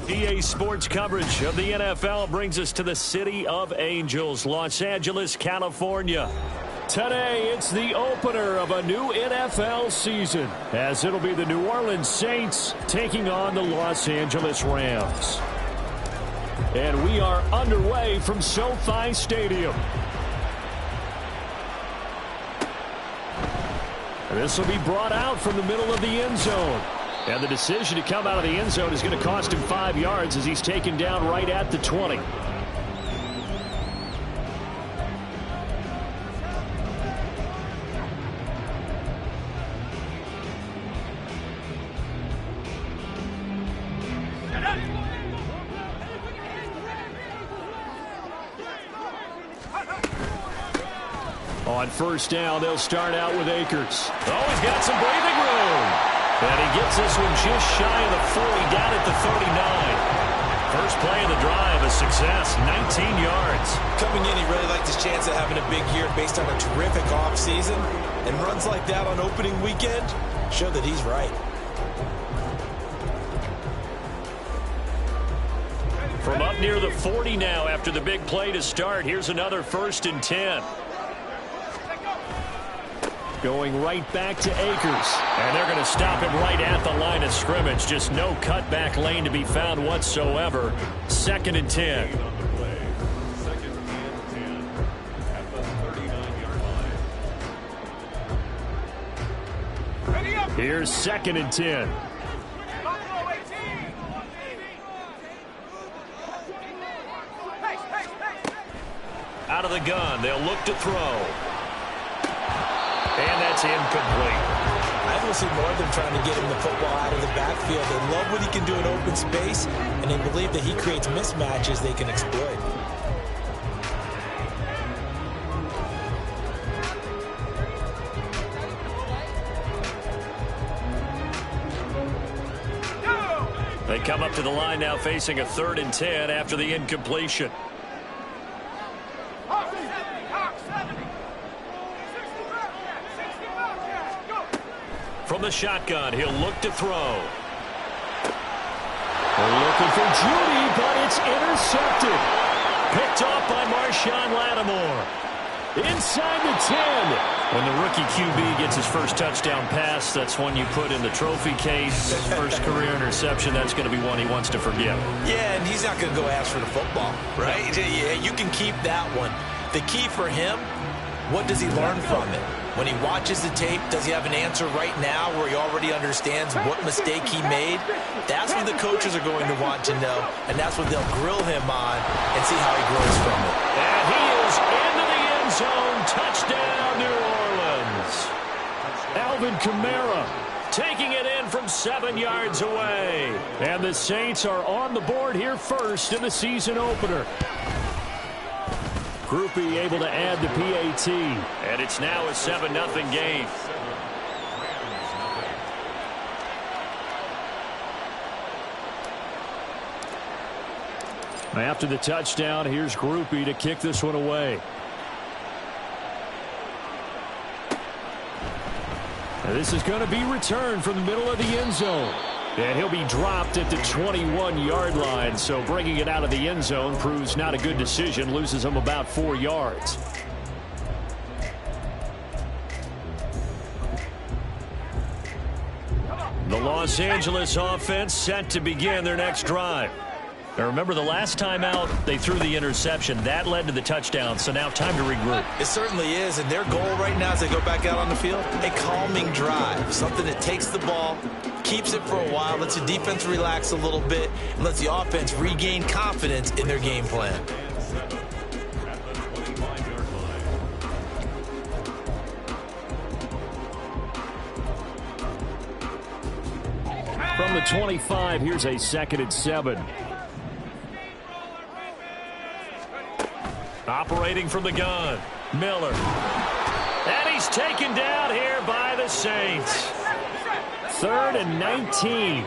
EA Sports coverage of the NFL brings us to the City of Angels, Los Angeles, California. Today, it's the opener of a new NFL season, as it'll be the New Orleans Saints taking on the Los Angeles Rams. And we are underway from SoFi Stadium. This will be brought out from the middle of the end zone. And the decision to come out of the end zone is going to cost him 5 yards as he's taken down right at the 20. On first down, they'll start out with Akers. Oh, he's got some breathing room. And he gets this one just shy of the 40, down at the 39. First play of the drive, a success, 19 yards. Coming in, he really liked his chance of having a big year based on a terrific offseason. And runs like that on opening weekend show that he's right. From up near the 40 now after the big play to start, here's another 1st and 10. Going right back to Akers. And they're going to stop him right at the line of scrimmage. Just no cutback lane to be found whatsoever. 2nd and 10. Here's 2nd and 10. Out of the gun, they'll look to throw. And that's incomplete. I will see more of them trying to get him the football out of the backfield. They love what he can do in open space, and they believe that he creates mismatches they can exploit. They come up to the line now facing a 3rd and 10 after the incompletion. From the shotgun, he'll look to throw. They're looking for Judy, but it's intercepted. Picked off by Marshawn Lattimore. Inside the 10. When the rookie QB gets his first touchdown pass, that's one you put in the trophy case. First career interception, that's going to be one he wants to forget. Yeah, and he's not going to go ask for the football, right? Yeah, you can keep that one. The key for him, what does he learn from it? When he watches the tape, does he have an answer right now where he already understands what mistake he made? That's what the coaches are going to want to know, and that's what they'll grill him on and see how he grows from it. And he is into the end zone. Touchdown, New Orleans. Alvin Kamara taking it in from 7 yards away. And the Saints are on the board here first in the season opener. Groupie able to add the PAT. And it's now a 7-0 game. After the touchdown, here's Groupie to kick this one away. And this is going to be returned from the middle of the end zone. And he'll be dropped at the 21-yard line, so bringing it out of the end zone proves not a good decision, loses him about 4 yards. The Los Angeles offense set to begin their next drive. Now remember, the last time out, they threw the interception. That led to the touchdown, so now time to regroup. It certainly is, and their goal right now as they go back out on the field, a calming drive, something that takes the ball, keeps it for a while, lets the defense relax a little bit, and lets the offense regain confidence in their game plan. From the 25, here's a 2nd and 7. Operating from the gun, Miller. And he's taken down here by the Saints. 3rd and 19.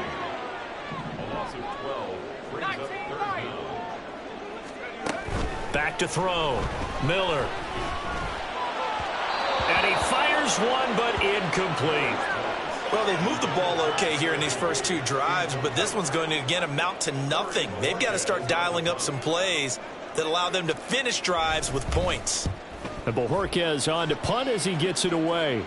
Back to throw. Miller. And he fires one, but incomplete. Well, they've moved the ball okay here in these first two drives, but this one's going to, again, amount to nothing. They've got to start dialing up some plays that allow them to finish drives with points. And Bojorquez on to punt as he gets it away.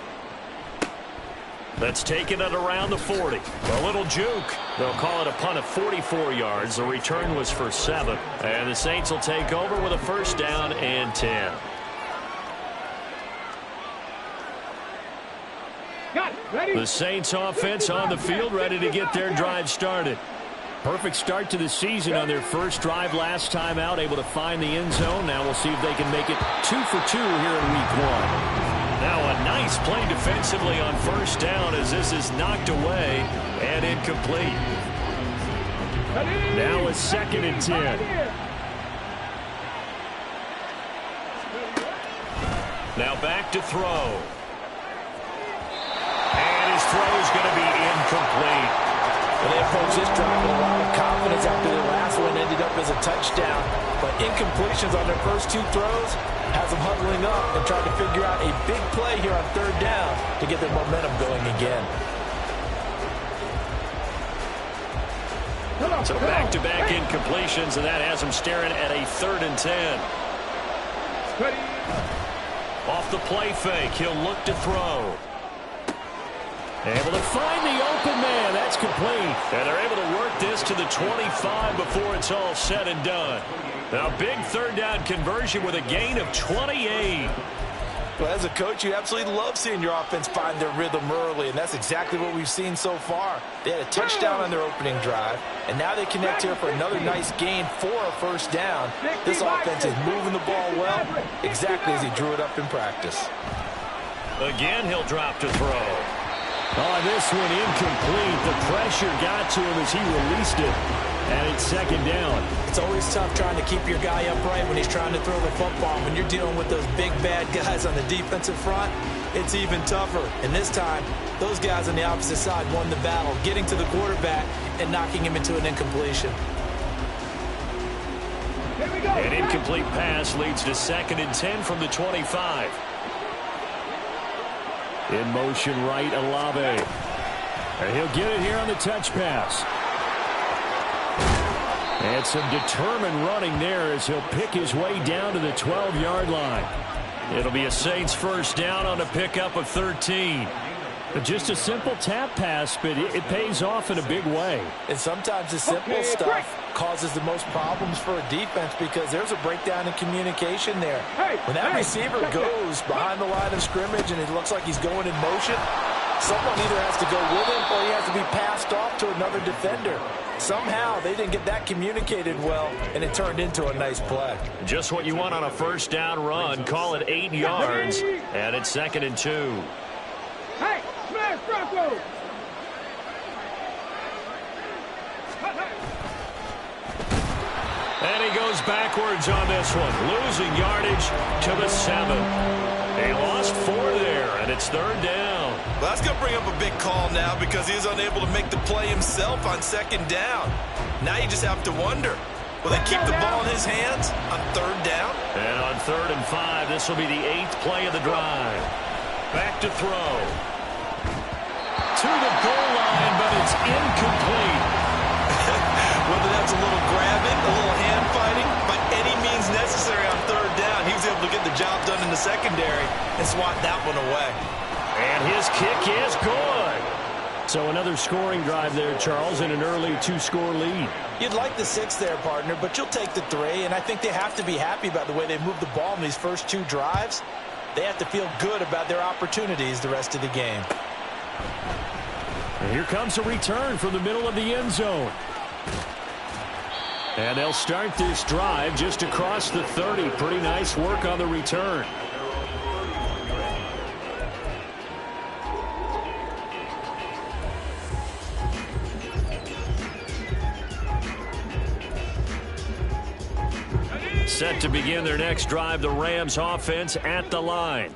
That's taken it around the 40. A little juke. They'll call it a punt of 44 yards. The return was for 7. And the Saints will take over with a first down and 10. The Saints offense on the field, ready to get their drive started. Perfect start to the season on their first drive last time out, able to find the end zone. Now we'll see if they can make it 2 for 2 here in week 1. Now a nice play defensively on first down as this is knocked away and incomplete. Now a 2nd and 10. Now back to throw. And his throw is going to be incomplete. Well, they approach this drive with a lot of confidence after their last one ended up as a touchdown. But incompletions on their first 2 throws has them huddling up and trying to figure out a big play here on 3rd down to get their momentum going again. So back-to-back incompletions, and that has them staring at a 3rd and 10. Off the play fake, he'll look to throw. Able to find the open man. That's complete. And they're able to work this to the 25 before it's all said and done. Now, big 3rd down conversion with a gain of 28. Well, as a coach, you absolutely love seeing your offense find their rhythm early, and that's exactly what we've seen so far. They had a touchdown on their opening drive, and now they connect here for another nice gain for a first down. This offense is moving the ball well, exactly as he drew it up in practice. Again, he'll drop to throw. Oh, this one incomplete. The pressure got to him as he released it. And it's 2nd down. It's always tough trying to keep your guy upright when he's trying to throw the football. When you're dealing with those big, bad guys on the defensive front, it's even tougher. And this time, those guys on the opposite side won the battle, getting to the quarterback and knocking him into an incompletion. An incomplete pass leads to 2nd and 10 from the 25. In motion right, Olave. And he'll get it here on the touch pass. And some determined running there as he'll pick his way down to the 12-yard line. It'll be a Saints first down on a pickup of 13. But just a simple tap pass, but it pays off in a big way. And sometimes the simple stuff causes the most problems for a defense because there's a breakdown in communication there. When that receiver goes behind the line of scrimmage and it looks like he's going in motion, someone either has to go with him or he has to be passed off to another defender. Somehow they didn't get that communicated well, and it turned into a nice play. Just what you want on a first down run. Call it 8 yards, and it's 2nd and 2. Hey, smash Bronco! And he goes backwards on this one, losing yardage to the 7. They lost 4 there, and it's 3rd down. Well, that's going to bring up a big call now because he is unable to make the play himself on 2nd down. Now you just have to wonder, will they keep the ball in his hands on 3rd down? And on 3rd and 5, this will be the 8th play of the drive. Back to throw. To the goal line, but it's incomplete. Whether that's a little grabbing, a little hand fighting, by any means necessary on 3rd down, he was able to get the job done in the secondary and swat that one away. And his kick is good. So another scoring drive there, Charles, and an early 2-score lead. You'd like the 6 there, partner, but you'll take the 3, and I think they have to be happy about the way they moved the ball in these first 2 drives. They have to feel good about their opportunities the rest of the game. And here comes a return from the middle of the end zone. And they'll start this drive just across the 30. Pretty nice work on the return. Set to begin their next drive, the Rams offense at the line.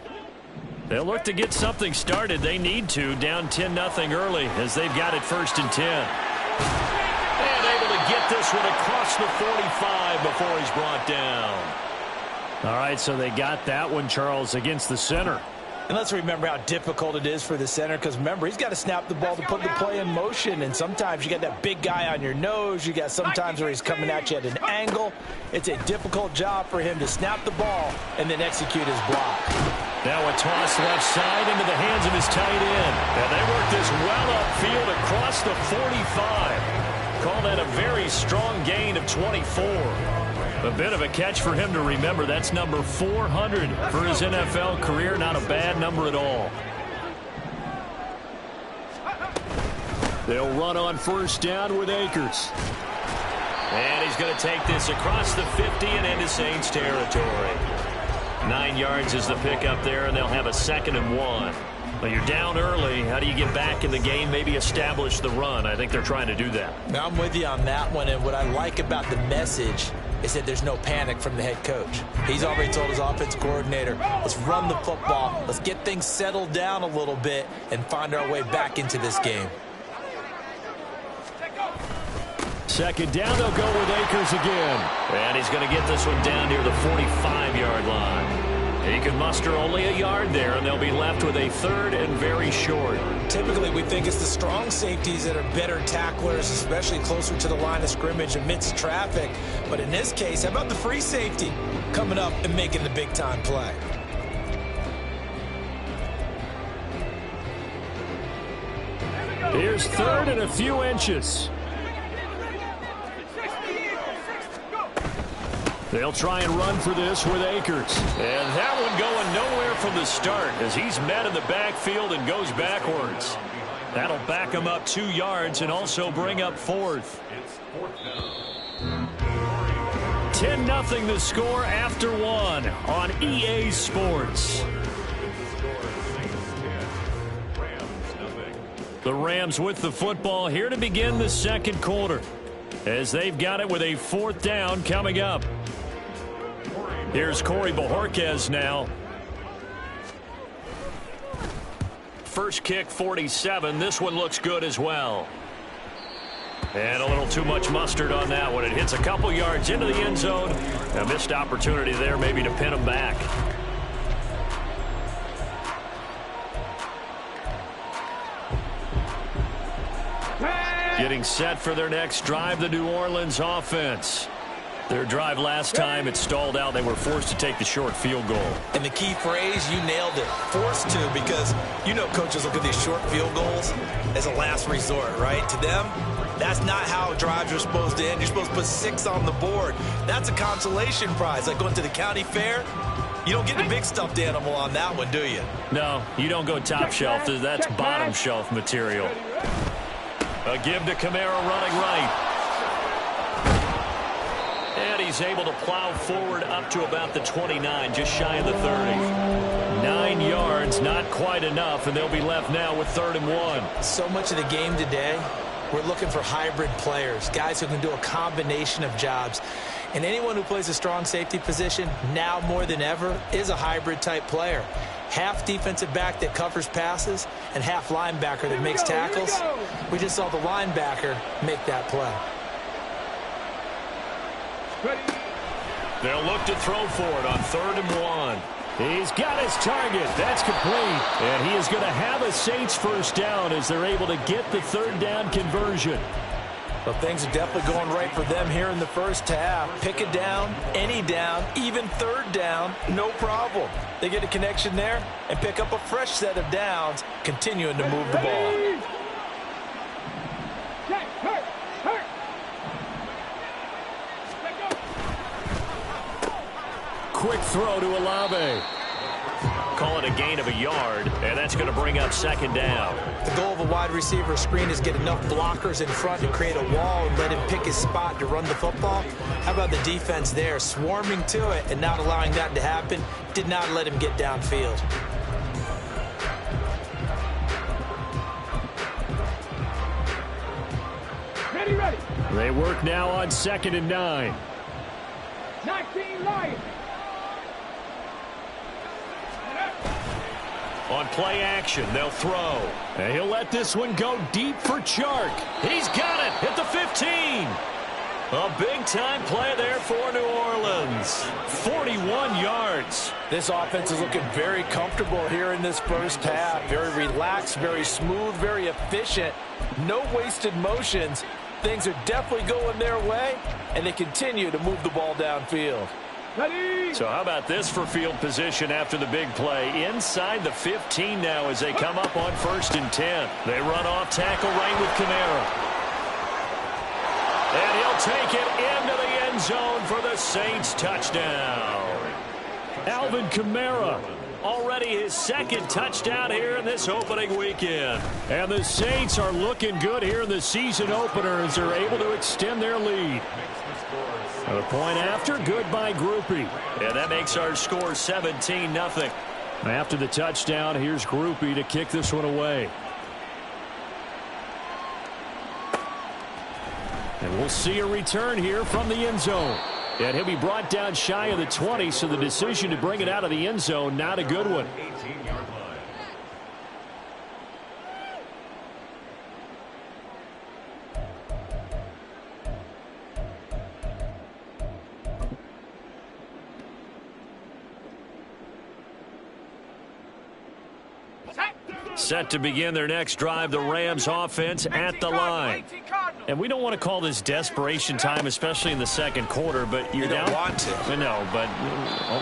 They'll look to get something started. They need to, down 10-0 early as they've got it 1st and 10. And able to get this one across the 45 before he's brought down. All right, so they got that one, Charles, against the center. And let's remember how difficult it is for the center, because remember, he's got to snap the ball to put the play in motion, and sometimes you got that big guy on your nose. You got sometimes where he's coming at you at an angle. It's a difficult job for him to snap the ball and then execute his block. Now a toss left side into the hands of his tight end. And they work this well upfield across the 45. Call that a very strong gain of 24. A bit of a catch for him to remember. That's number 400 for his NFL career. Not a bad number at all. They'll run on first down with Akers. And he's going to take this across the 50 and into Saints territory. 9 yards is the pickup there, and they'll have a 2nd and 1. But you're down early. How do you get back in the game, maybe establish the run? I think they're trying to do that. Now, I'm with you on that one, and what I like about the message is that there's no panic from the head coach. He's already told his offense coordinator, let's run the football, let's get things settled down a little bit and find our way back into this game. 2nd down, they'll go with Akers again. And he's going to get this one down near the 45-yard line. He can muster only a yard there, and they'll be left with a 3rd and very short. Typically, we think it's the strong safeties that are better tacklers, especially closer to the line of scrimmage amidst traffic. But in this case, how about the free safety coming up and making the big-time play? Here's 3rd and a few inches. They'll try and run for this with Akers. And that one going nowhere from the start as he's met in the backfield and goes backwards. That'll back him up 2 yards and also bring up 4th. 10-0 the score after 1 on EA Sports. The Rams with the football here to begin the 2nd quarter as they've got it with a 4th down coming up. Here's Corey Bojorquez now. First kick, 47. This one looks good as well. And a little too much mustard on that one. It hits a couple yards into the end zone. A missed opportunity there maybe to pin him back. Getting set for their next drive, the New Orleans offense. Their drive last time, it stalled out. They were forced to take the short field goal. And the key phrase, you nailed it. Forced to, because you know coaches look at these short field goals as a last resort, right? To them, that's not how drives are supposed to end. You're supposed to put 6 on the board. That's a consolation prize. Like going to the county fair, you don't get the big stuffed animal on that one, do you? No, you don't go top shelf. That's bottom shelf material. A give to Kamara running right. And he's able to plow forward up to about the 29, just shy of the 30. 9 yards, not quite enough, and they'll be left now with 3rd and 1. So much of the game today, we're looking for hybrid players, guys who can do a combination of jobs. And anyone who plays a strong safety position, now more than ever, is a hybrid-type player. Half defensive back that covers passes and half linebacker that makes tackles. We just saw the linebacker make that play. They'll look to throw for it on 3rd and 1. He's got his target. That's complete. And he is going to have a Saints first down as they're able to get the 3rd down conversion. Well, things are definitely going right for them here in the first half. Pick a down, any down, even 3rd down, no problem. They get a connection there and pick up a fresh set of downs, continuing to move the ball. Quick throw to Olave. Call it a gain of a yard, and that's going to bring up 2nd down. The goal of a wide receiver screen is get enough blockers in front to create a wall and let him pick his spot to run the football. How about the defense there, swarming to it and not allowing that to happen? Did not let him get downfield. Ready. They work now on 2nd and 9. 19 Lions. On play action, they'll throw. And he'll let this one go deep for Chark. He's got it at the 15. A big-time play there for New Orleans. 41 yards. This offense is looking very comfortable here in this first half. Very relaxed, very smooth, very efficient. No wasted motions. Things are definitely going their way, and they continue to move the ball downfield. Ready. So how about this for field position after the big play? Inside the 15 now as they come up on 1st and 10. They run off tackle right with Kamara. And he'll take it into the end zone for the Saints touchdown. Alvin Kamara, already his 2nd touchdown here in this opening weekend. And the Saints are looking good here in the season opener as they're able to extend their lead. The point after, good by Groupie. And that makes our score 17-0. After the touchdown, here's Groupie to kick this one away. And we'll see a return here from the end zone. And he'll be brought down shy of the 20, so the decision to bring it out of the end zone, not a good one. Set to begin their next drive, the Rams offense at the line. And we don't want to call this desperation time, especially in the second quarter, but you're down. You don't want to. No, but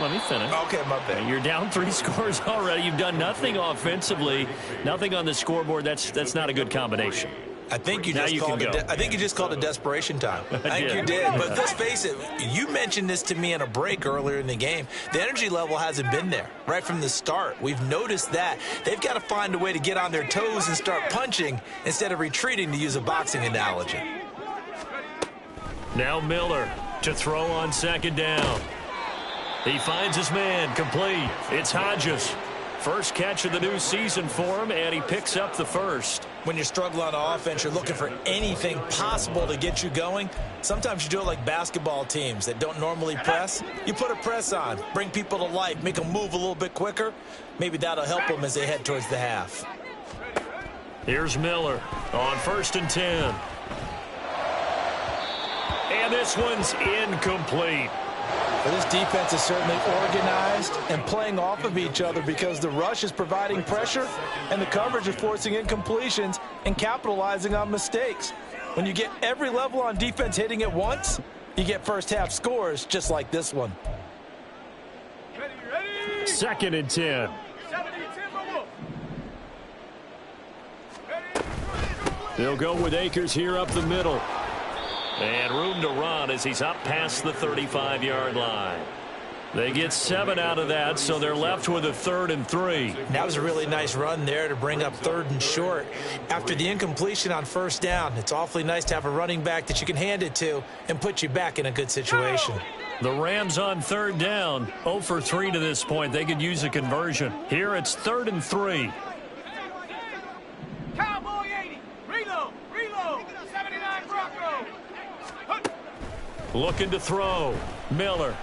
let me finish. Okay, my bad. You're down 3 scores already. You've done nothing offensively, nothing on the scoreboard. That's not a good combination. I think you just called it desperation time. I think you did. But let's face it, you mentioned this to me in a break earlier in the game. The energy level hasn't been there right from the start. We've noticed that. They've got to find a way to get on their toes and start punching instead of retreating, to use a boxing analogy. Now Miller to throw on 2nd down. He finds his man, complete. It's Hodges. First catch of the new season for him, and he picks up the 1st. When you're struggling on offense, you're looking for anything possible to get you going. Sometimes you do it like basketball teams that don't normally press. You put a press on, bring people to life, make them move a little bit quicker. Maybe that'll help them as they head towards the half. Here's Miller on 1st and 10. And this one's incomplete. Well, this defense is certainly organized and playing off of each other because the rush is providing pressure and the coverage is forcing incompletions and capitalizing on mistakes. When you get every level on defense hitting at once, you get first half scores just like this one. Ready. 2nd and 10. They'll go with Akers here up the middle. And room to run as he's up past the 35-yard line. They get 7 out of that, so they're left with a 3rd and 3. That was a really nice run there to bring up 3rd and short. After the incompletion on 1st down, it's awfully nice to have a running back that you can hand it to and put you back in a good situation. The Rams on 3rd down, 0 for 3 to this point. They could use a conversion. Here it's 3rd and 3. Cowboy 80. Reload. 79 Bronco. Looking to throw. Miller.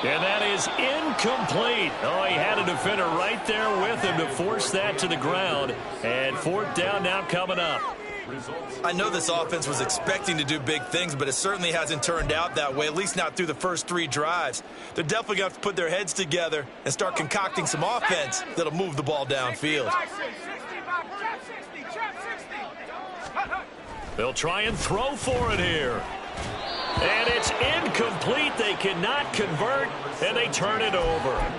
And that is incomplete. Oh, he had a defender right there with him to force that to the ground. And 4th down now coming up. I know this offense was expecting to do big things, but it certainly hasn't turned out that way, at least not through the first 3 drives. They're definitely going to have to put their heads together and start concocting some offense that'll move the ball downfield. They'll try and throw for it here. And it's incomplete. They cannot convert, and they turn it over.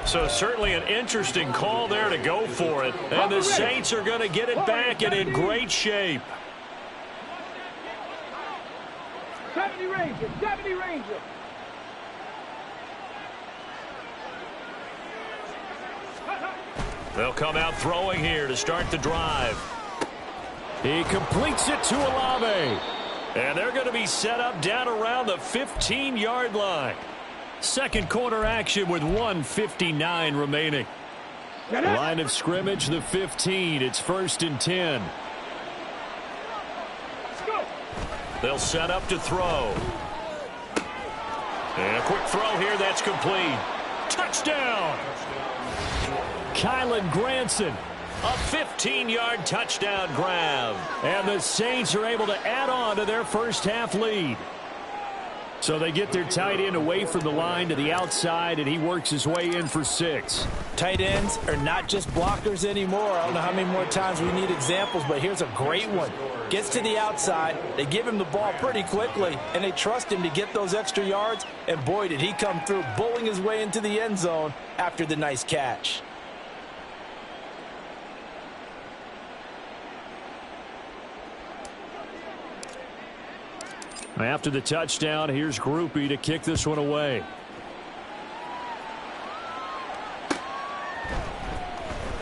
So certainly an interesting call there to go for it. And the Saints are going to get it back and in great shape. 70 Ranger. They'll come out throwing here to start the drive. He completes it to Olave. And they're going to be set up down around the 15-yard line. Second quarter action with 1:59 remaining. Line of scrimmage, the 15. It's 1st and 10. They'll set up to throw. And a quick throw here, that's complete. Touchdown! Kylan Granson. A 15-yard touchdown grab. And the Saints are able to add on to their first half lead. So they get their tight end away from the line to the outside, and he works his way in for 6. Tight ends are not just blockers anymore. I don't know how many more times we need examples, but here's a great one. Gets to the outside, they give him the ball pretty quickly, and they trust him to get those extra yards, and boy, did he come through, bowling his way into the end zone after the nice catch. After the touchdown, here's Groupie to kick this one away.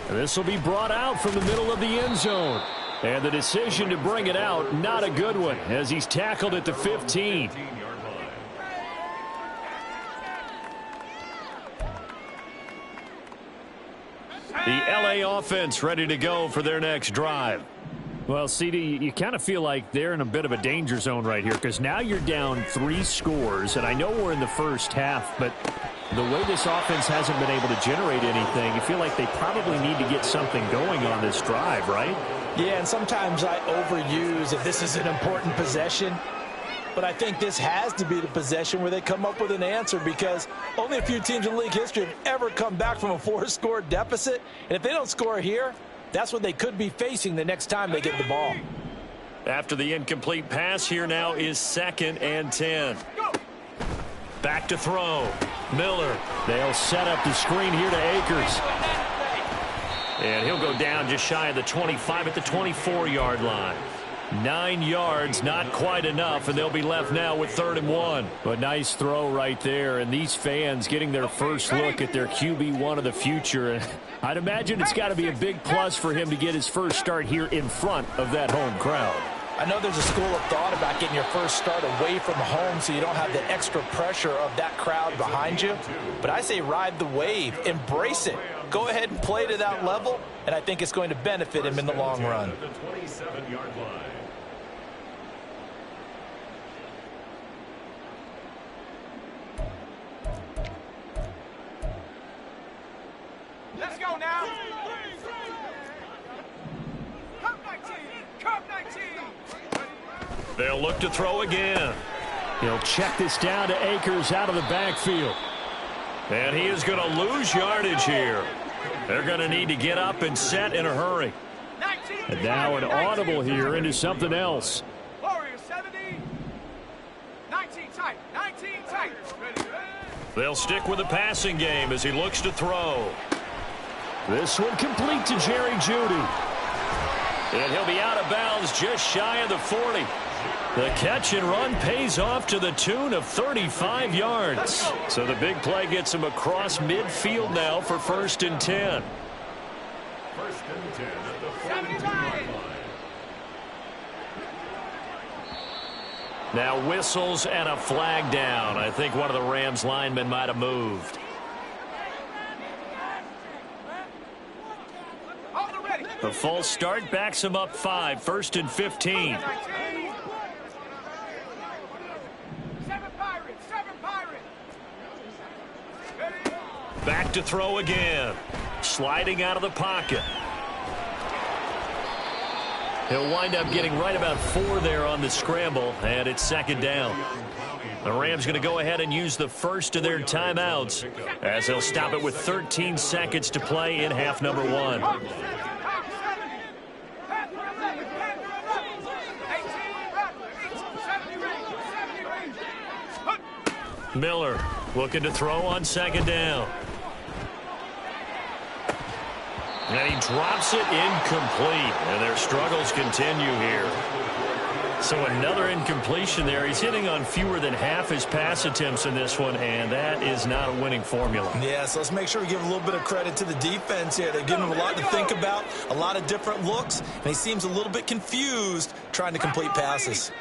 This will be brought out from the middle of the end zone. And the decision to bring it out, not a good one, as he's tackled at the 15. The LA offense ready to go for their next drive. Well, CD, you kind of feel like they're in a bit of a danger zone right here because now you're down 3 scores, and I know we're in the first half, but the way this offense hasn't been able to generate anything, you feel like they probably need to get something going on this drive, right? Yeah, and sometimes I overuse if this is an important possession, but I think this has to be the possession where they come up with an answer because only a few teams in league history have ever come back from a 4-score deficit, and if they don't score here, that's what they could be facing the next time they get the ball. After the incomplete pass, here now is 2nd and 10. Back to throw. Miller. They'll set up the screen here to Akers. And he'll go down just shy of the 25 at the 24-yard line. 9 yards, not quite enough, and they'll be left now with 3rd and 1. But nice throw right there, and these fans getting their first look at their QB1 of the future. I'd imagine it's got to be a big plus for him to get his first start here in front of that home crowd. I know there's a school of thought about getting your first start away from home so you don't have the extra pressure of that crowd behind you. But I say ride the wave, embrace it. Go ahead and play to that level, and I think it's going to benefit him in the long run. Let's go now. Cup 19. Cup 19. They'll look to throw again. He'll check this down to Akers out of the backfield. And he is going to lose yardage here. They're going to need to get up and set in a hurry. And now an audible here into something else. Warriors 70. 19 tight. 19 tight. They'll stick with the passing game as he looks to throw. This one complete to Jerry Jeudy. And he'll be out of bounds just shy of the 40. The catch and run pays off to the tune of 35 yards. So the big play gets him across midfield now for 1st and 10. 1st and 10 at the 49. Now whistles and a flag down. I think one of the Rams linemen might have moved. The false start backs him up 5. 1st and 15. 7 Pirates. 7 Pirates. Back to throw again. Sliding out of the pocket. He'll wind up getting right about 4 there on the scramble, and it's 2nd down. The Rams going to go ahead and use the first of their timeouts as they'll stop it with 13 seconds to play in half number 1. Miller looking to throw on 2nd down. And he drops it incomplete. And their struggles continue here. So another incompletion there. He's hitting on fewer than half his pass attempts in this one, and that is not a winning formula. Yeah, so let's make sure we give a little bit of credit to the defense here. They've given him a lot to think about, a lot of different looks, and he seems a little bit confused trying to complete passes.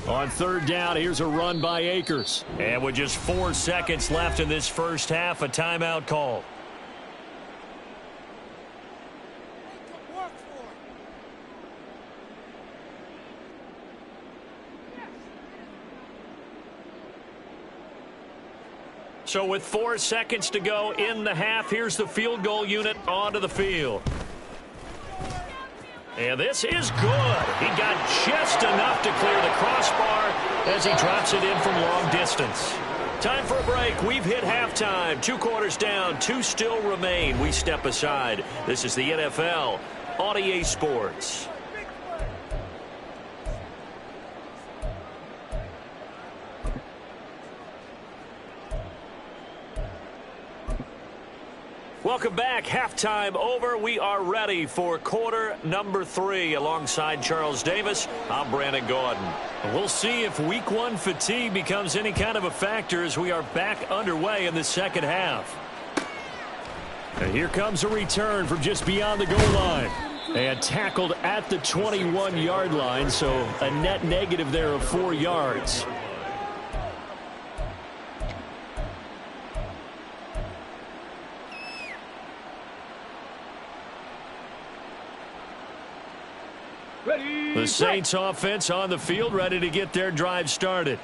On 3rd down, here's a run by Akers. And with just 4 seconds left in this first half, a timeout call. So with 4 seconds to go in the half, here's the field goal unit onto the field. And this is good. He got just enough to clear the crossbar, as he drops it in from long distance. Time for a break. We've hit halftime. 2 quarters down, 2 still remain. We step aside. This is the NFL on EA Sports. Welcome back. Halftime over. We are ready for quarter number 3. Alongside Charles Davis, I'm Brandon Gordon. We'll see if week 1 fatigue becomes any kind of a factor as we are back underway in the second half. And here comes a return from just beyond the goal line. And tackled at the 21-yard line, so a net negative there of 4 yards. The Saints offense on the field, ready to get their drive started.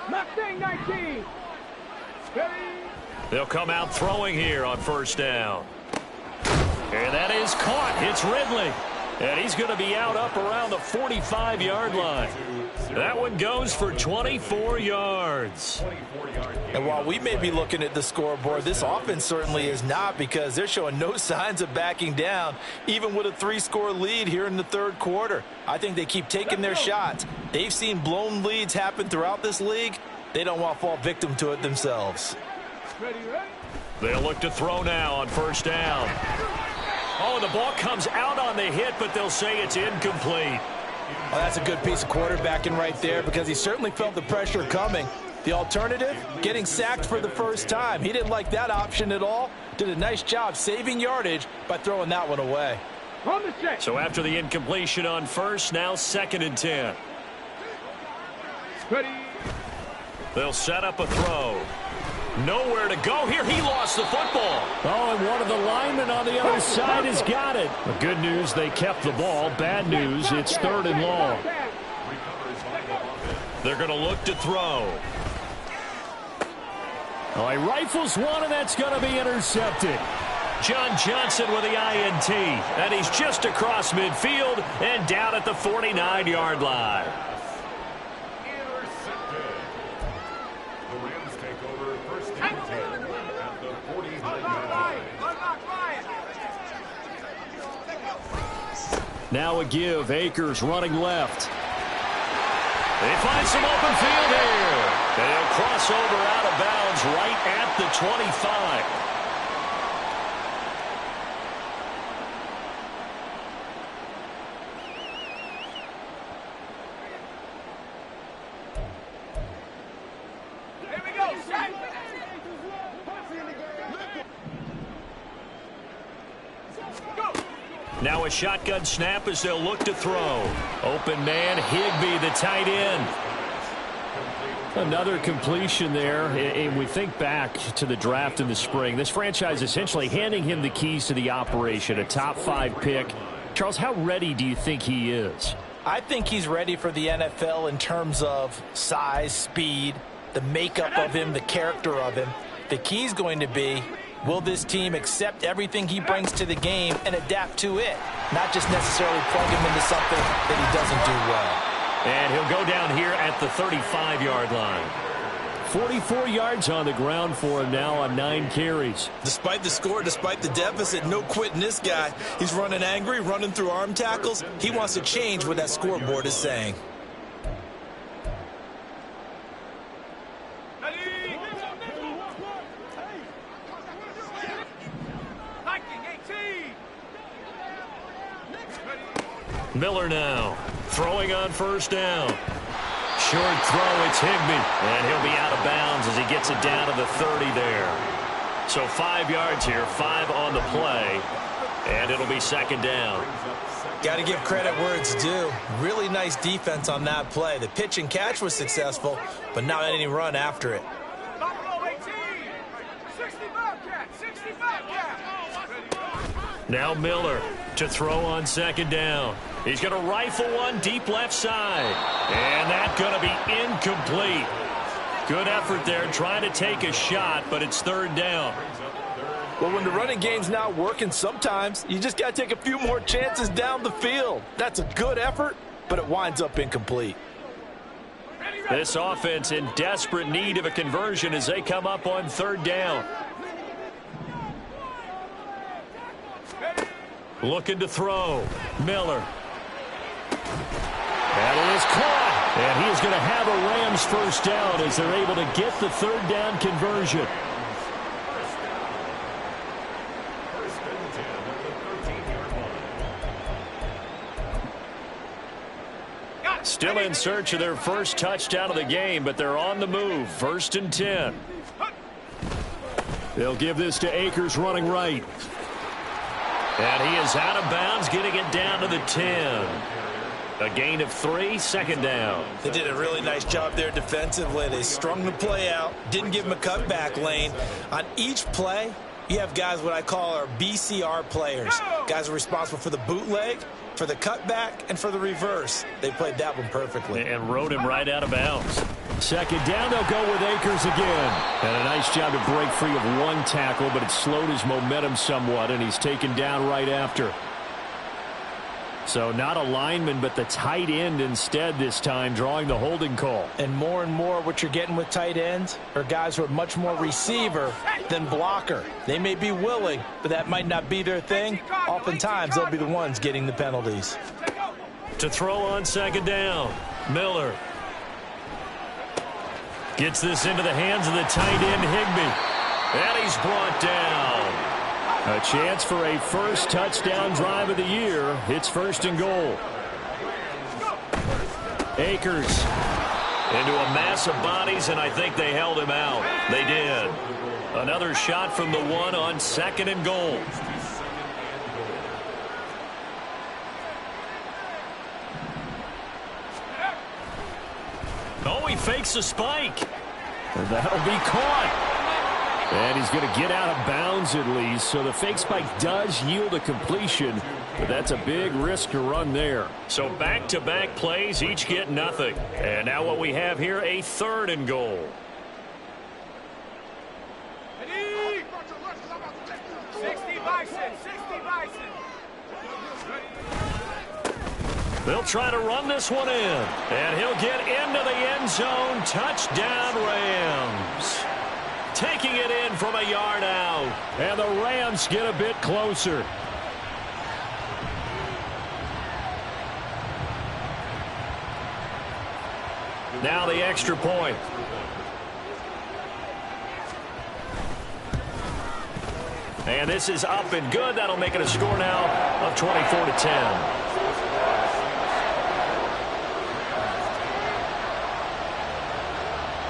Mustang 19. They'll come out throwing here on first down. And that is caught. It's Ridley. And he's going to be out up around the 45-yard line. That one goes for 24 yards. And while we may be looking at the scoreboard, this offense certainly is not, because they're showing no signs of backing down, even with a 3-score lead here in the third quarter. I think they keep taking their shots. They've seen blown leads happen throughout this league. They don't want to fall victim to it themselves. They'll look to throw now on first down. Oh, the ball comes out on the hit, but they'll say it's incomplete. Well, that's a good piece of quarterbacking right there, because he certainly felt the pressure coming. The alternative, getting sacked for the first time. He didn't like that option at all. Did a nice job saving yardage by throwing that one away. So after the incompletion on first, now 2nd and 10. They'll set up a throw. Nowhere to go here. He lost the football. Oh, and one of the linemen on the other side has got it. The good news, they kept the ball. Bad news, it's 3rd and long. They're going to look to throw. Oh, he rifles one, and that's going to be intercepted. John Johnson with the INT. And he's just across midfield and down at the 49-yard line. Now a give. Akers running left. They find some open field here. They'll cross over out of bounds right at the 25. Here we go. Now a shotgun snap as they'll look to throw. Open man, Higbee, the tight end. Another completion there, and we think back to the draft in the spring. This franchise essentially handing him the keys to the operation, a top 5 pick. Charles, how ready do you think he is? I think he's ready for the NFL in terms of size, speed, the makeup of him, the character of him. The key's going to be, will this team accept everything he brings to the game and adapt to it, not just necessarily plug him into something that he doesn't do well. And he'll go down here at the 35-yard line. 44 yards on the ground for him now on 9 carries. Despite the score, despite the deficit, no quitting this guy. He's running angry, running through arm tackles. He wants to change what that scoreboard is saying. Miller now throwing on first down. Short throw, it's Higbee, and he'll be out of bounds as he gets it down to the 30 there. So 5 yards here, 5 on the play, and it'll be 2nd down. Got to give credit where it's due. Really nice defense on that play. The pitch and catch was successful, but not any run after it. Now Miller to throw on 2nd down. He's going to rifle one deep left side. And that's going to be incomplete. Good effort there trying to take a shot, but it's 3rd down. Well, when the running game's not working, sometimes you just got to take a few more chances down the field. That's a good effort, but it winds up incomplete. This offense in desperate need of a conversion as they come up on 3rd down. Looking to throw. Miller. And it is caught. And he is going to have a Rams first down as they're able to get the 3rd down conversion. Still in search of their first touchdown of the game, but they're on the move. 1st and 10. They'll give this to Akers running right. And he is out of bounds, getting it down to the 10. A gain of 3, 2nd down. They did a really nice job there defensively. They strung the play out, didn't give him a cutback lane. On each play, you have guys what I call our BCR players. Guys are responsible for the bootleg, for the cutback, and for the reverse. They played that one perfectly. And rode him right out of bounds. 2nd down, they'll go with Akers again. And a nice job to break free of one tackle, but it slowed his momentum somewhat, and he's taken down right after. So not a lineman, but the tight end instead this time, drawing the holding call. And more what you're getting with tight ends are guys who are much more receiver than blocker. They may be willing, but that might not be their thing. Oftentimes, they'll be the ones getting the penalties. To throw on 2nd down, Miller. Gets this into the hands of the tight end, Higbee. And he's brought down. A chance for a first touchdown drive of the year. It's 1st and goal. Akers into a mass of bodies, and I think they held him out. They did. Another shot from the 1 on 2nd and goal. Oh, he fakes a spike. And that'll be caught. And he's going to get out of bounds at least. So the fake spike does yield a completion, but that's a big risk to run there. So back-to-back plays, each get nothing. And now what we have here, a 3rd and goal. 60 Bison. They'll try to run this one in. And he'll get into the end zone. Touchdown, Rams. Taking it in from a yard out. And the Rams get a bit closer. Now the extra point. And this is up and good. That'll make it a score now of 24-10.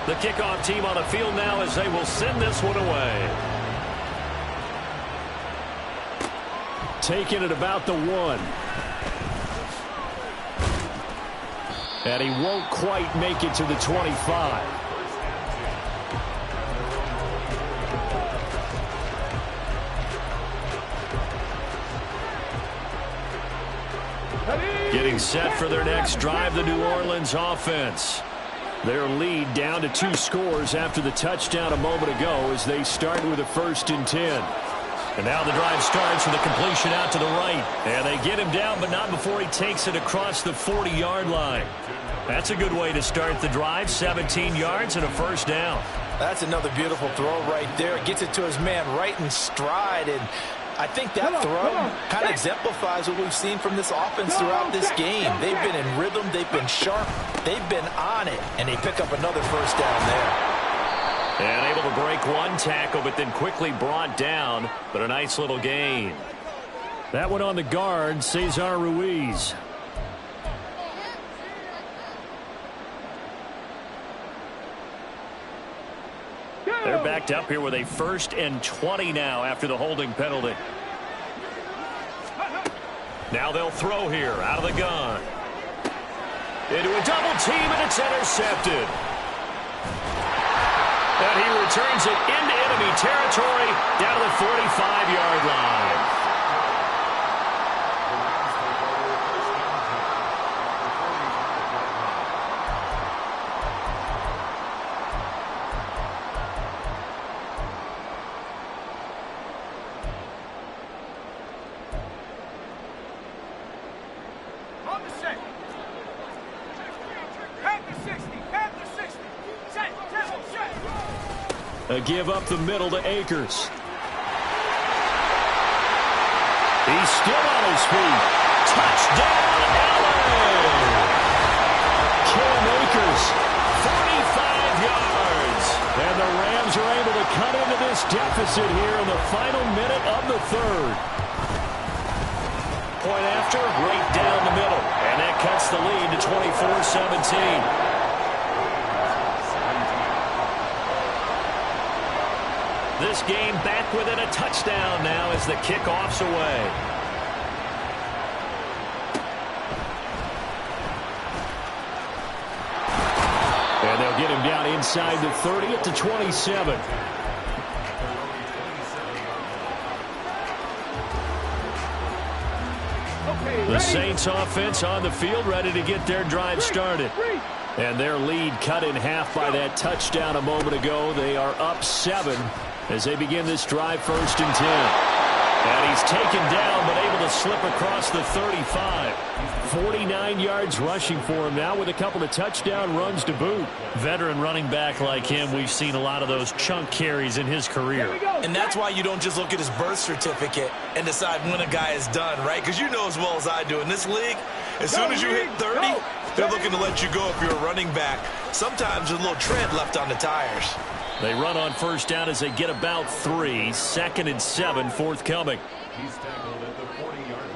The kickoff team on the field now as they will send this one away. Taking it about the 1. And he won't quite make it to the 25. Getting set for their next drive, the New Orleans offense. Their lead down to 2 scores after the touchdown a moment ago as they start with a 1st and 10. And now the drive starts with a completion out to the right. And they get him down, but not before he takes it across the 40-yard line. That's a good way to start the drive. 17 yards and a 1st down. That's another beautiful throw right there. Gets it to his man right in stride. And I think that throw kind of exemplifies what we've seen from this offense throughout this game. They've been in rhythm. They've been sharp. They've been on it. And they pick up another 1st down there. And able to break one tackle, but then quickly brought down. But a nice little gain. That one on the guard, Cesar Ruiz. They're backed up here with a 1st and 20 now after the holding penalty. Now they'll throw here out of the gun. Into a double team, and it's intercepted. And he returns it into enemy territory down to the 45-yard line. On the set. Panther 60. Panther A give up the middle to Akers. He's still on his feet. Touchdown, LA! Cam Akers, 45 yards. And the Rams are able to cut into this deficit here in the final minute of the third. Point after, right down the middle. And that cuts the lead to 24-17. This game back within a touchdown now as the kickoff's away. And they'll get him down inside the 30 at the 27. The Saints offense on the field ready to get their drive started. And their lead cut in half by that touchdown a moment ago. They are up 7 as they begin this drive, 1st and 10. And he's taken down but able to slip across the 35. 49 yards rushing for him now with a couple of touchdown runs to boot. Veteran running back like him, we've seen a lot of those chunk carries in his career. And that's why you don't just look at his birth certificate and decide when a guy is done, right? Because you know as well as I do, in this league, as soon as you hit 30, they're looking to let you go if you're a running back. Sometimes there's a little tread left on the tires. They run on 1st down as they get about 3. 2nd and 7 forthcoming. He's tackled at the 40-yard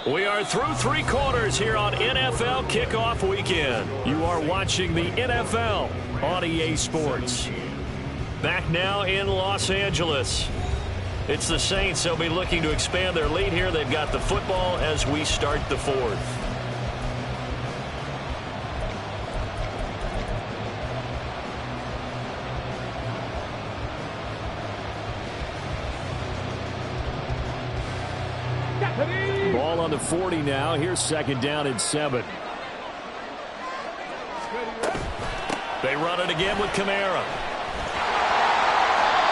line. We are through 3 quarters here on NFL Kickoff Weekend. You are watching the NFL on EA Sports. Back now in Los Angeles. It's the Saints. They'll be looking to expand their lead here. They've got the football as we start the 4th. Ball on the 40 now. Here's 2nd down and 7. They run it again with Kamara.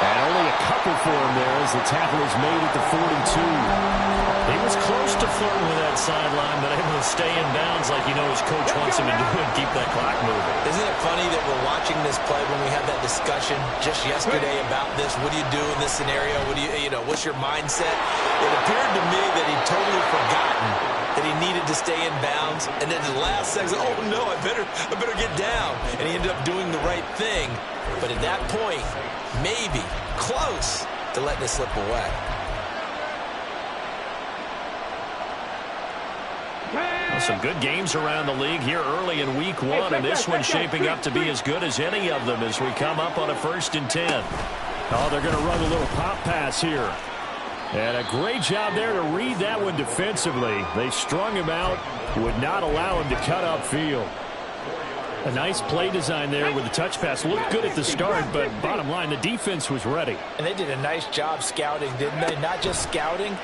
And only a couple for him there as the tackle is made at the 42. He was close to flirting with that sideline, but able to stay in bounds like you know his coach wants him to do and keep that clock moving. Isn't it funny that we're watching this play when we had that discussion just yesterday about this? What do you do in this scenario? What do you know, what's your mindset? It appeared to me that he'd totally forgotten that he needed to stay in bounds, and then the last second, oh no, I better get down. And he ended up doing the right thing. But at that point, maybe close to letting it slip away. Well, some good games around the league here early in week 1, and this one's shaping up to be as good as any of them as we come up on a 1st and 10. Oh, they're going to run a little pop pass here. And a great job there to read that one defensively. They strung him out, would not allow him to cut upfield. A nice play design there with the touch pass. Looked good at the start, but bottom line, the defense was ready. And they did a nice job scouting, didn't they? Not just scouting,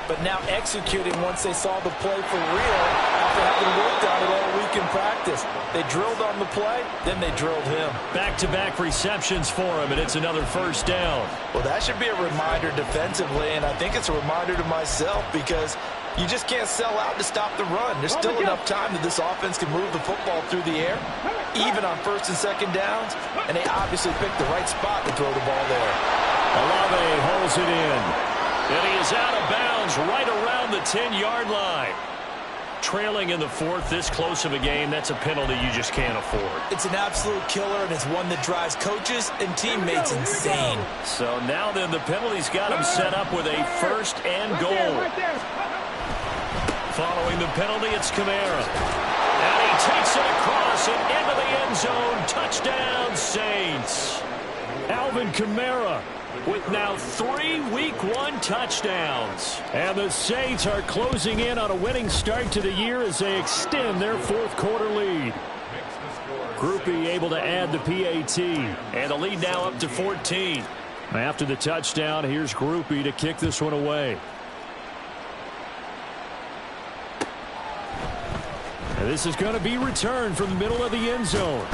but now executing once they saw the play for real after having worked on it all week in practice. They drilled on the play, then they drilled him. Back-to-back receptions for him, and it's another 1st down. Well, that should be a reminder defensively, and I think it's a reminder to myself because you just can't sell out to stop the run. There's still enough time that this offense can move the football through the air, even on 1st and 2nd downs, and they obviously picked the right spot to throw the ball there. Olave holds it in, and he is out of bounds right around the 10-yard line. Trailing in the 4th, this close of a game, that's a penalty you just can't afford. It's an absolute killer, and it's one that drives coaches and teammates insane. So now then, the penalty's got him set up with a 1st and goal. Following the penalty, it's Kamara. And he takes it across and into the end zone. Touchdown, Saints. Alvin Kamara with now 3 Week 1 touchdowns. And the Saints are closing in on a winning start to the year as they extend their 4th quarter lead. Groupie able to add the PAT. And the lead now up to 14. After the touchdown, here's Groupie to kick this one away. And this is going to be returned from the middle of the end zone.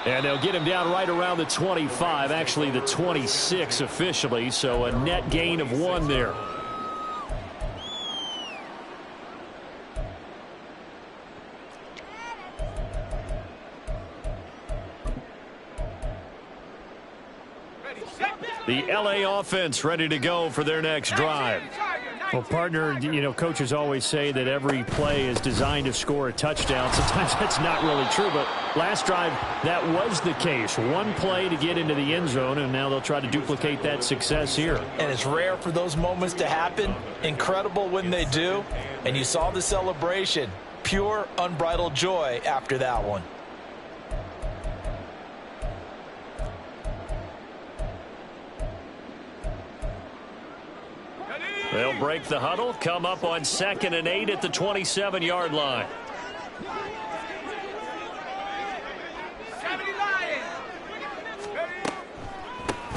And they'll get him down right around the 25, actually the 26 officially, so a net gain of 1 there. The LA offense ready to go for their next drive. Well, partner, you know, coaches always say that every play is designed to score a touchdown. Sometimes that's not really true, but last drive, that was the case. One play to get into the end zone, and now they'll try to duplicate that success here. And it's rare for those moments to happen. Incredible when they do. And you saw the celebration. Pure, unbridled joy after that one. They'll break the huddle, come up on 2nd and 8 at the 27-yard line.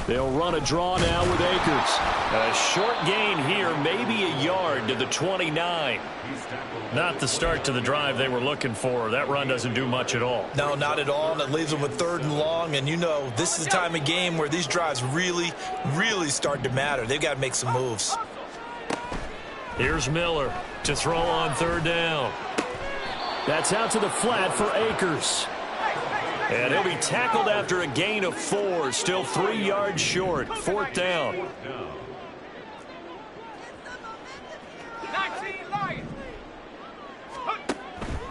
They'll run a draw now with Akers. A short gain here, maybe a yard to the 29. Not the start to the drive they were looking for. That run doesn't do much at all. No, not at all, and it leaves them with 3rd and long. And you know, this is the time of game where these drives really, really start to matter. They've got to make some moves. Here's Miller to throw on 3rd down. That's out to the flat for Akers. And he'll be tackled after a gain of 4. Still 3 yards short. 4th down.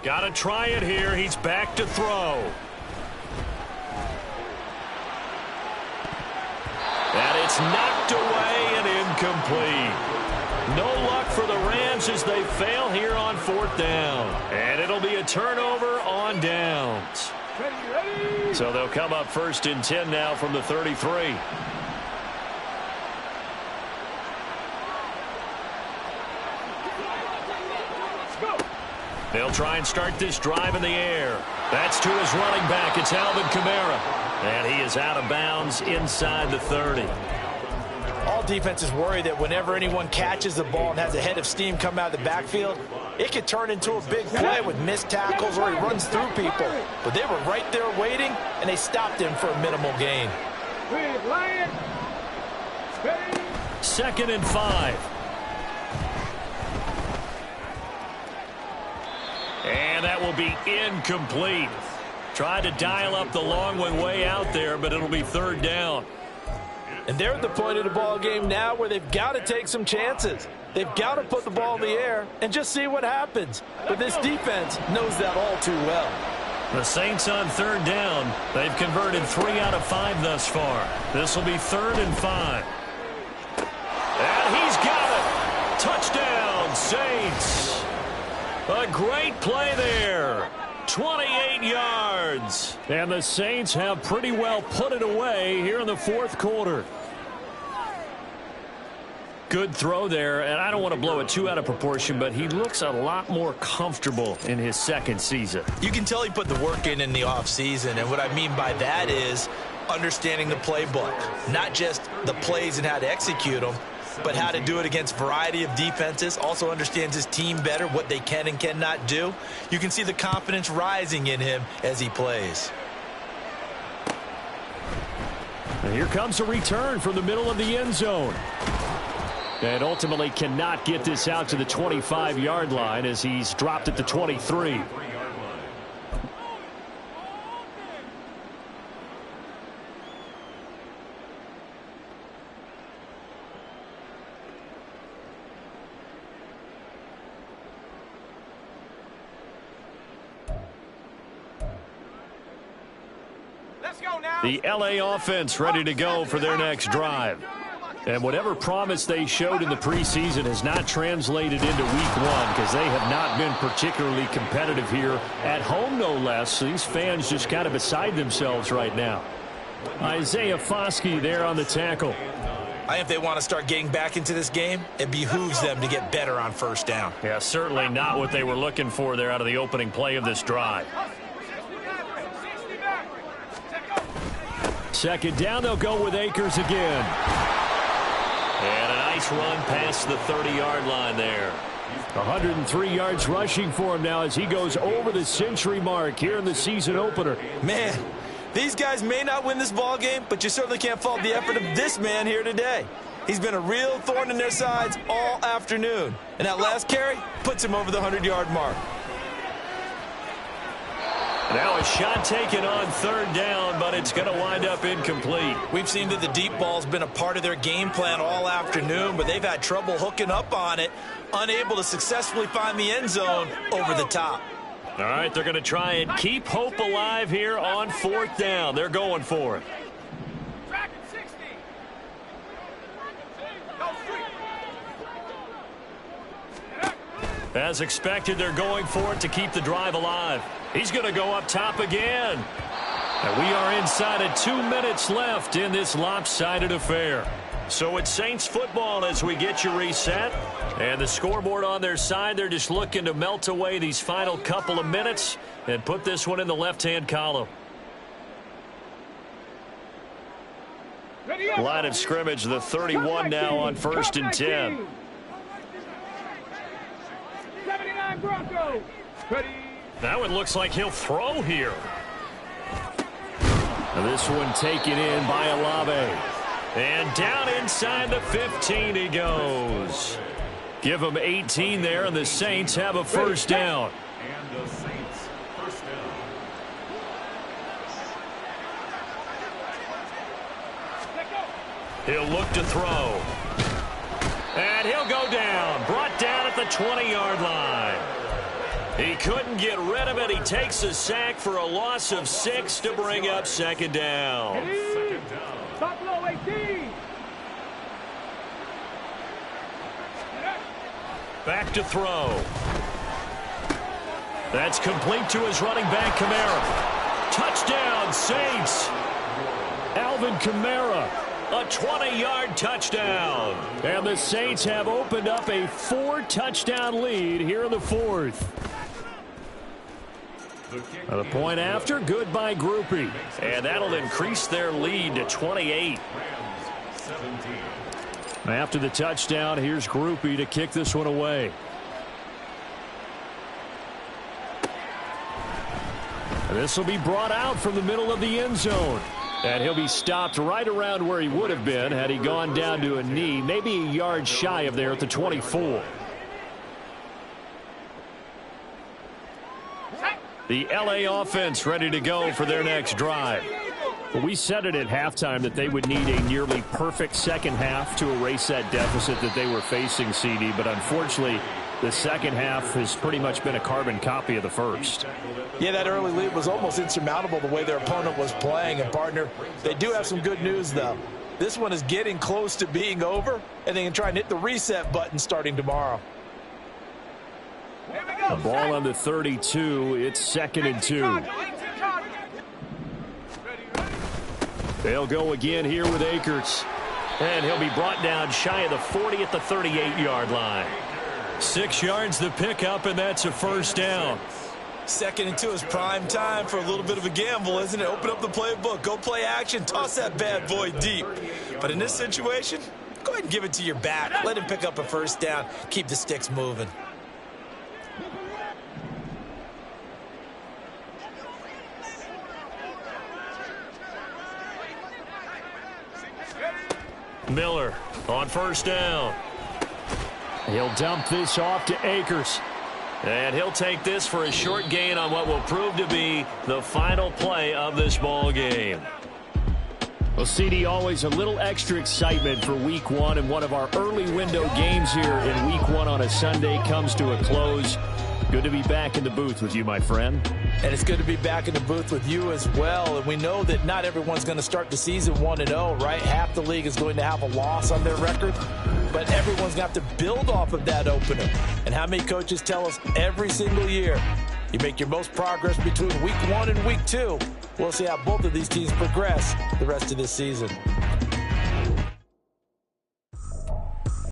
Got to try it here. He's back to throw. And it's knocked away and incomplete. No luck for the Rams as they fail here on 4th down. And it'll be a turnover on downs. So they'll come up 1st and 10 now from the 33. They'll try and start this drive in the air. That's to his running back. It's Alvin Kamara. And he is out of bounds inside the 30. All defenses worry that whenever anyone catches the ball and has a head of steam come out of the backfield, it could turn into a big play with missed tackles or he runs through people. But they were right there waiting, and they stopped him for a minimal gain. 2nd and 5. And that will be incomplete. Tried to dial up the long one way out there, but it'll be 3rd down. And they're at the point of the ball game now where they've got to take some chances. They've got to put the ball in the air and just see what happens. But this defense knows that all too well. The Saints on 3rd down. They've converted 3 out of 5 thus far. This will be 3rd and 5. And he's got it. Touchdown, Saints. A great play there. 28 yards. And the Saints have pretty well put it away here in the 4th quarter. Good throw there, and I don't want to blow it too out of proportion, but he looks a lot more comfortable in his 2nd season. You can tell he put the work in the offseason, and what I mean by that is understanding the playbook. Not just the plays and how to execute them, but how to do it against a variety of defenses. Also understands his team better, what they can and cannot do. You can see the confidence rising in him as he plays. And here comes a return from the middle of the end zone. And ultimately cannot get this out to the 25-yard line as he's dropped at the 23. The LA offense ready to go for their next drive. And whatever promise they showed in the preseason has not translated into week 1 because they have not been particularly competitive here at home, no less. These fans just kind of beside themselves right now. Isaiah Foskey there on the tackle. I think if they want to start getting back into this game, it behooves them to get better on 1st down. Yeah, certainly not what they were looking for there out of the opening play of this drive. 2nd down, they'll go with Akers again. And a nice run past the 30-yard line there. 103 yards rushing for him now as he goes over the century mark here in the season opener. Man, these guys may not win this ball game, but you certainly can't fault the effort of this man here today. He's been a real thorn in their sides all afternoon. And that last carry puts him over the 100-yard mark. Now a shot taken on third down, but it's going to wind up incomplete. We've seen that the deep ball's been a part of their game plan all afternoon, but they've had trouble hooking up on it, unable to successfully find the end zone over the top. All right, they're going to try and keep hope alive here on fourth down. They're going for it. As expected, they're going for it to keep the drive alive. He's going to go up top again. And we are inside of 2 minutes left in this lopsided affair. So it's Saints football as we get you reset. And the scoreboard on their side, they're just looking to melt away these final couple of minutes and put this one in the left-hand column. Line of scrimmage, the 31 now on 1st and 10. That one looks like he'll throw here. This one taken in by Olave. And down inside the 15 he goes. Give him 18 there, and the Saints have a first down. And the Saints first down. He'll look to throw. And he'll go down. Brought down at the 20-yard line. He couldn't get rid of it. He takes a sack for a loss of 6 to bring up second down. Buffalo 18. Back to throw. That's complete to his running back, Kamara. Touchdown, Saints. Alvin Kamara, a 20-yard touchdown. And the Saints have opened up a 4-touchdown lead here in the fourth. The point after, good by Groupie. And that'll increase their lead to 28. After the touchdown, here's Groupie to kick this one away. This will be brought out from the middle of the end zone. And he'll be stopped right around where he would have been had he gone down to a knee, maybe a yard shy of there at the 24. The LA offense ready to go for their next drive. Well, we said it at halftime that they would need a nearly perfect second half to erase that deficit that they were facing, CD, but unfortunately the second half has pretty much been a carbon copy of the first. Yeah, that early lead was almost insurmountable the way their opponent was playing. And, partner, they do have some good news, though. This one is getting close to being over, and they can try and hit the reset button starting tomorrow. The ball on the 32. It's 2nd and 2. They'll go again here with Akers. And he'll be brought down shy of the 40 at the 38-yard line. 6 yards the pickup, and that's a first down. 2nd and 2 is prime time for a little bit of a gamble, isn't it? Open up the playbook, go play action, toss that bad boy deep. But in this situation, go ahead and give it to your back. Let him pick up a first down. Keep the sticks moving. Miller on first down. He'll dump this off to Akers. And he'll take this for a short gain on what will prove to be the final play of this ball game. Well, CD, always a little extra excitement for week one, and one of our early window games here in week one on a Sunday comes to a close. Good to be back in the booth with you, my friend. And it's good to be back in the booth with you as well. And we know that not everyone's going to start the season 1-0, right? Half the league is going to have a loss on their record. But everyone's going to have to build off of that opener. And how many coaches tell us every single year, you make your most progress between week 1 and week 2. We'll see how both of these teams progress the rest of this season.